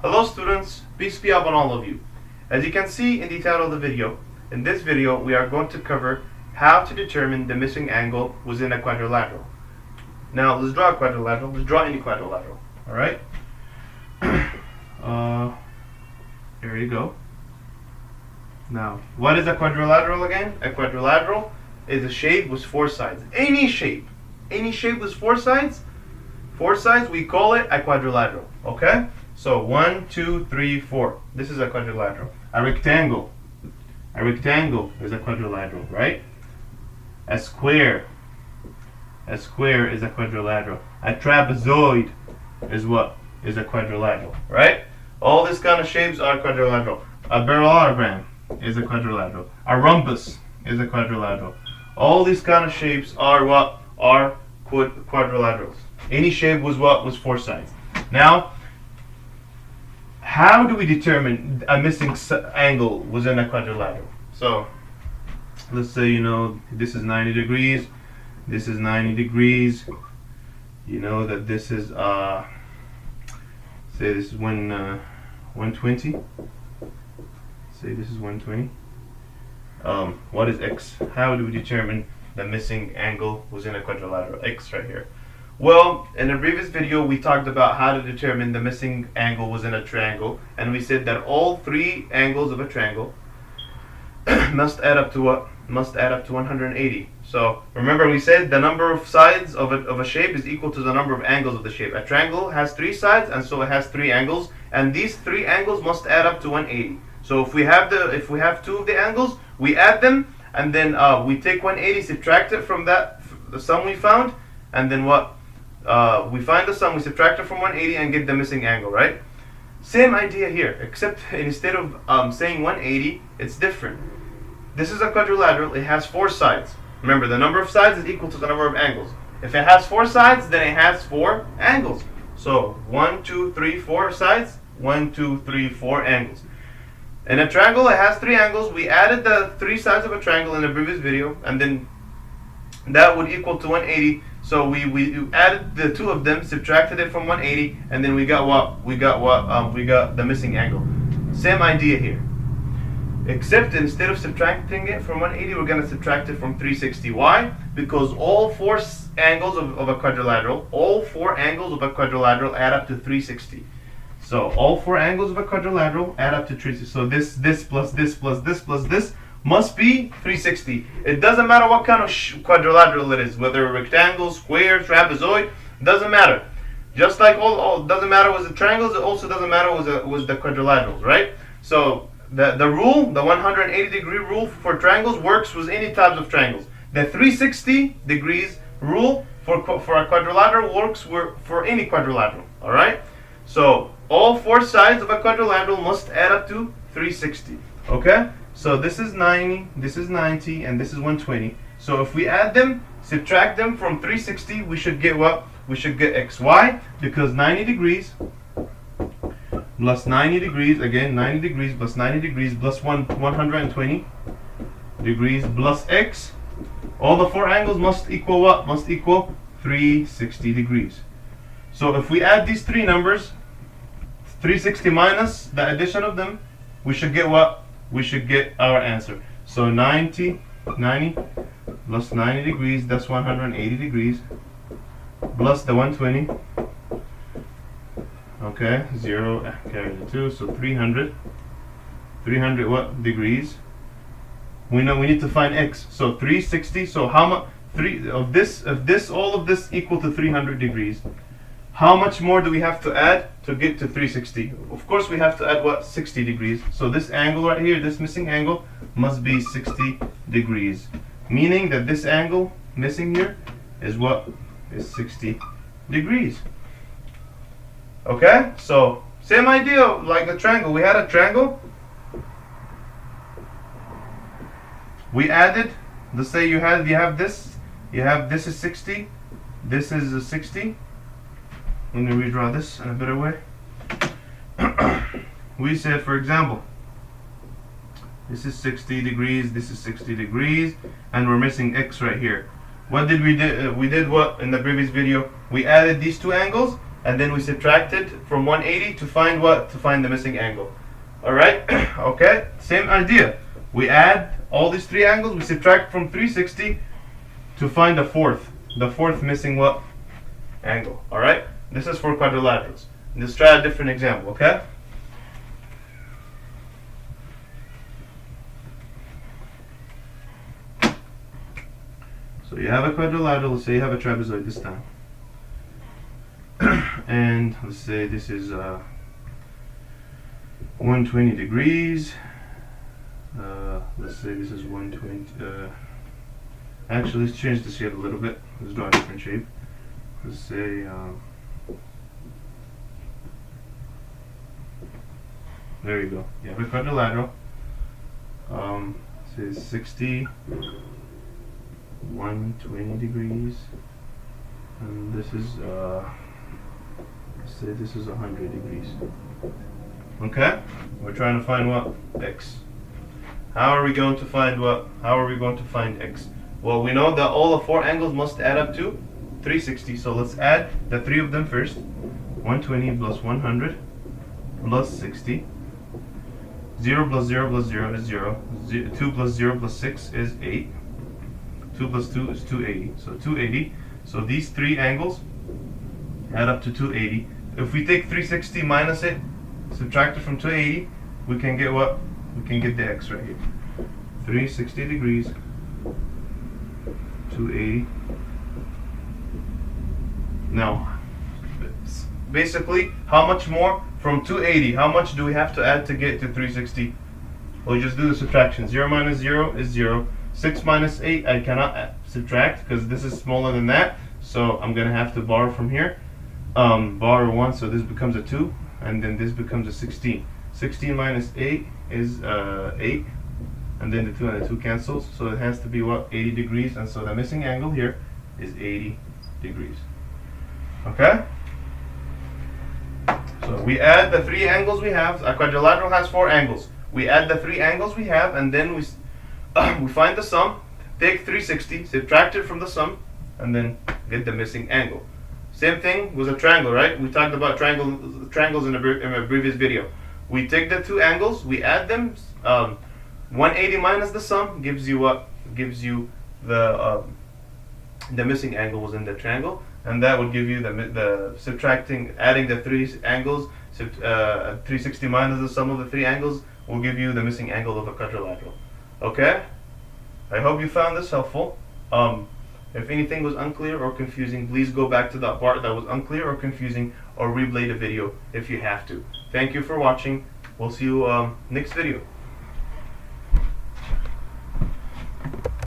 Hello students, peace be upon all of you. As you can see in the title of the video, in this video we are going to cover how to determine the missing angle within a quadrilateral. Now let's draw a quadrilateral. Let's draw any quadrilateral. Alright? Here you go. Now, what is a quadrilateral again? A quadrilateral is a shape with four sides. Any shape with four sides, we call it a quadrilateral. Okay? So 1, 2, 3, 4. This is a quadrilateral. A rectangle is a quadrilateral, right? A square is a quadrilateral. A trapezoid is what? Is a quadrilateral, right? All these kind of shapes are quadrilateral. A parallelogram is a quadrilateral. A rhombus is a quadrilateral. All these kind of shapes are what? Are quadrilaterals. Any shape was what? Was four sides. Now, how do we determine a missing angle within a quadrilateral? So, let's say, this is 90 degrees, this is 90 degrees, you know that this is, say this is 120, say this is 120. What is x? How do we determine the missing angle within a quadrilateral? X right here. Well, in a previous video we talked about how to determine the missing angle within a triangle, and we said that all three angles of a triangle must add up to what? Must add up to 180. So remember we said the number of sides of a shape is equal to the number of angles of the shape. A triangle has three sides, and so it has three angles, and these three angles must add up to 180. So if we have two of the angles, we add them, and then we take 180, subtract it from the sum we found, and then what? We find the sum, we subtract it from 180 and get the missing angle, right? Same idea here, except instead of saying 180, it's different. This is a quadrilateral, it has four sides. Remember, the number of sides is equal to the number of angles. If it has four sides, then it has four angles. So 1, 2, 3, 4 sides, 1, 2, 3, 4 angles. In a triangle, it has three angles. We added the three sides of a triangle in the previous video, and then that would equal to 180. So we added the two of them, subtracted it from 180, and then we got what? We got the missing angle. Same idea here. Except instead of subtracting it from 180, we're going to subtract it from 360. Why? Because all four angles of a quadrilateral, add up to 360. So all four angles of a quadrilateral add up to 360. So this plus this plus this plus this must be 360. It doesn't matter what kind of quadrilateral it is, whether rectangle, square, trapezoid, doesn't matter. Just like all doesn't matter with the triangles, it also doesn't matter with the quadrilaterals, right? So the rule, the 180 degree rule for triangles works with any types of triangles. The 360 degrees rule for a quadrilateral works for any quadrilateral, all right? So all four sides of a quadrilateral must add up to 360, okay? So this is 90, this is 90, and this is 120. So if we add them, subtract them from 360, we should get what? We should get x. Why? Because 90 degrees plus 90 degrees, again 90 degrees plus 90 degrees plus 120 degrees plus x. All the four angles must equal what? Must equal 360 degrees. So if we add these three numbers, 360 minus the addition of them, we should get what? We should get our answer. So 90 plus 90 degrees, that's 180 degrees, plus the 120, okay, 0 carry the 2, so 300 what? Degrees. We know we need to find x, so 360. So how much? All of this equal to 300 degrees. How much more do we have to add to get to 360? Of course we have to add what? 60 degrees. So this angle right here, this missing angle, must be 60 degrees. Meaning that this angle missing here is what? Is 60 degrees. Okay? So same idea like a triangle. We had a triangle. We added, let's say you have this is 60, this is a 60. Let me redraw this in a better way. We said, for example, this is 60 degrees, this is 60 degrees, and we're missing x right here. What did we do? We did what in the previous video? We added these two angles, and then we subtracted from 180 to find what? To find the missing angle. Alright? Okay? Same idea. We add all these three angles, we subtract from 360 to find the fourth missing what? Angle. Alright? This is for quadrilaterals. Let's try a different example, okay? So you have a quadrilateral, let's say you have a trapezoid this time. And let's say this is 120 degrees. Let's say this is 120. Actually, let's change the shape a little bit. Let's draw a different shape. Let's say there you go. You have a quadrilateral. Say 60, 120 degrees, and this is let's say this is 100 degrees. Okay, we're trying to find what? X. How are we going to find what? How are we going to find X? Well, we know that all the four angles must add up to 360. So let's add the three of them first. 120 plus 100 plus 60. 0 plus 0 plus 0 is 0. 2 plus 0 plus 6 is 8. 2 plus 2 is 280. So 280. So these three angles add up to 280. If we take 360 minus it, subtract it from 280, we can get what? We can get the X right here. 360 degrees, 280. Now, basically, how much more from 280? How much do we have to add to get to 360? We'll just do the subtraction. 0 minus 0 is 0. 6 minus 8, I cannot subtract because this is smaller than that. So I'm going to have to borrow from here. Borrow 1, so this becomes a 2. And then this becomes a 16. 16 minus 8 is 8. And then the 2 and the 2 cancels. So it has to be what? 80 degrees. And so the missing angle here is 80 degrees. Okay? So we add the three angles we have. A quadrilateral has four angles. We add the three angles we have, and then we find the sum, take 360, subtract it from the sum, and then get the missing angle. Same thing with a triangle, right? We talked about triangles in a previous video. We take the two angles, we add them. 180 minus the sum gives you what? Gives you the missing angle was in the triangle, and that would give you the subtracting, adding the three angles. 360 minus the sum of the three angles will give you the missing angle of a quadrilateral. Okay? I hope you found this helpful. If anything was unclear or confusing, please go back to that part that was unclear or confusing, or replay the video if you have to. Thank you for watching. We'll see you next video.